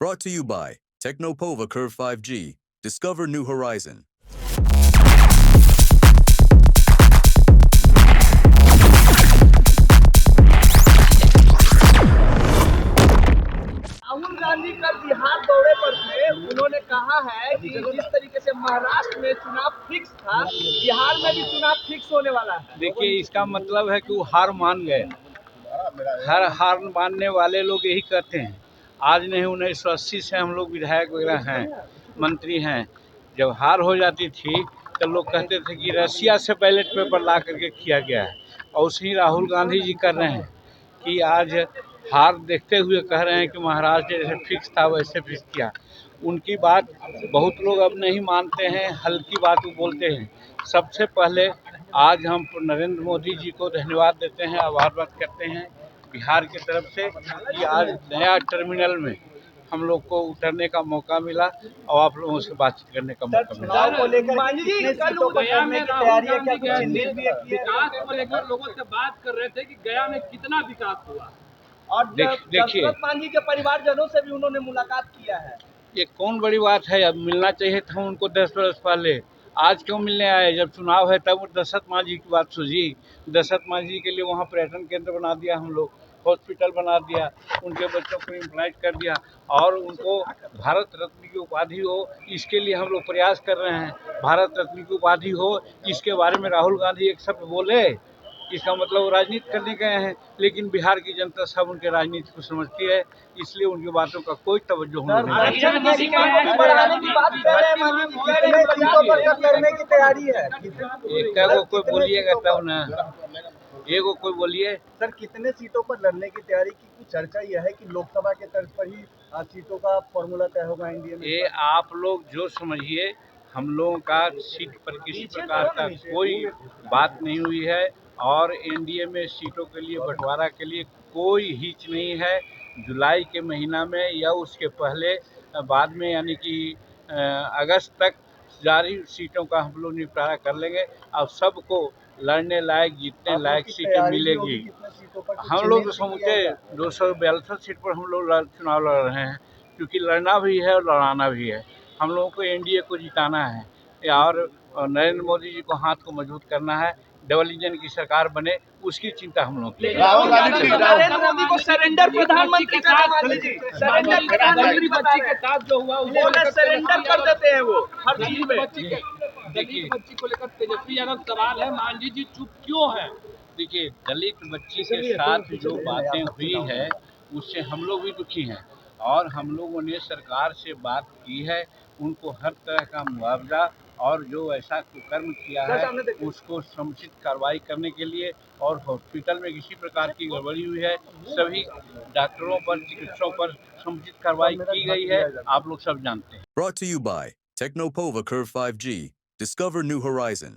Brought to you by Technopova Curve 5G. Discover new horizon. Rahul Gandhi कल बिहार दौरे पर थे। उन्होंने कहा है कि जिस तरीके से महाराष्ट्र में चुनाव फिक्स था, बिहार में भी चुनाव फिक्स होने वाला है। देखिए, इसका मतलब है कि वो हार मान गए। हार मानने वाले लोग यही करते हैं। आज नहीं 1980 से हम लोग विधायक वगैरह हैं, मंत्री हैं। जब हार हो जाती थी तो लोग कहते थे कि रसिया से बैलेट पेपर ला करके किया गया है, और उसी राहुल गांधी जी कर रहे हैं कि आज हार देखते हुए कह रहे हैं कि महाराष्ट्र जैसे फिक्स था वैसे फिक्स किया। उनकी बात बहुत लोग अब नहीं मानते हैं, हल्की बात वो बोलते हैं। सबसे पहले आज हम नरेंद्र मोदी जी को धन्यवाद देते हैं, आभार व्यक्त करते हैं बिहार की तरफ से कि आज नया टर्मिनल में हम लोग को उतरने का मौका मिला और आप लोगों से बातचीत करने का मौका मिला। चुनाव को लेकर कितने सीटों पर लड़ने की तैयारी है? क्या कुछ चिन्हित भी है? विकास को लेकर लोगों से बात कर रहे थे कि गया में कितना विकास हुआ। और देखिए, दशरथ मांझी के परिवारजनों से भी उन्होंने मुलाकात किया है। ये कौन बड़ी बात है? अब मिलना चाहिए था उनको 10 वर्ष पहले। आज क्यों मिलने आए? जब चुनाव है तब दशरथ मांझी की बात सूझी। दशरथ मांझी के लिए वहाँ पर्यटन केंद्र बना दिया, हम लोग हॉस्पिटल बना दिया, उनके बच्चों को एम्प्लॉयड कर दिया और उनको भारत रत्न की उपाधि हो, इसके लिए हम लोग प्रयास कर रहे हैं। भारत रत्न की उपाधि हो, इसके बारे में राहुल गांधी एक शब्द बोले, इसका मतलब वो राजनीति करने गए हैं। लेकिन बिहार की जनता सब उनके राजनीति को समझती है, इसलिए उनकी बातों का कोई तवज्जो नहीं है। कितने सीटों पर लड़ने की तैयारी है? एक को कोई बोलिएगा तब ना, एगो कोई बोलिए। सर, कितने सीटों पर लड़ने की तैयारी की? कुछ चर्चा यह है कि लोकसभा के तर्ज पर ही सीटों का फॉर्मूला तय होगा इंडिया में। ये आप लोग जो समझिए, हम लोगों का सीट पर किसी प्रकार का कोई बात नहीं हुई है और एनडीए में सीटों के लिए बंटवारा के लिए कोई हिच नहीं है। जुलाई के महीना में या उसके पहले बाद में यानी कि अगस्त तक जारी सीटों का हम लोग निपटारा कर लेंगे। अब सबको लड़ने लायक, जीतने लायक सीटें मिलेगी। हम लोग समूचे 242 सीट पर हम लोग चुनाव लड़ रहे हैं, क्योंकि लड़ना भी है और लड़ाना भी है। हम लोगों को एनडीए को जिताना है और नरेंद्र मोदी जी को हाथ को मजबूत करना है। डबल इंजन की सरकार बने, उसकी चिंता हम लोग की। नरेंद्र मोदी को सरेंडर प्रधानमंत्री के साथ जो हुआ उन्होंने सरेंडर कर देते हैं वो हर चीज में। देखिए, बच्ची को लेकर तेजस्वी यादव सवाल है, मांझी जी चुप क्यों है? देखिए, दलित बच्ची के साथ जो बातें हुई है उससे हम लोग भी दुखी हैं और हम लोगों ने सरकार से बात की है। उनको हर तरह का मुआवजा और जो ऐसा कुकर्म किया है उसको समुचित कार्रवाई करने के लिए, और हॉस्पिटल में किसी प्रकार की गड़बड़ी हुई है सभी डॉक्टरों पर, चिकित्सकों पर समुचित कार्रवाई की गई है, आप लोग सब जानते हैं। Brought to you by Technopova Curve 5G. Discover new horizon.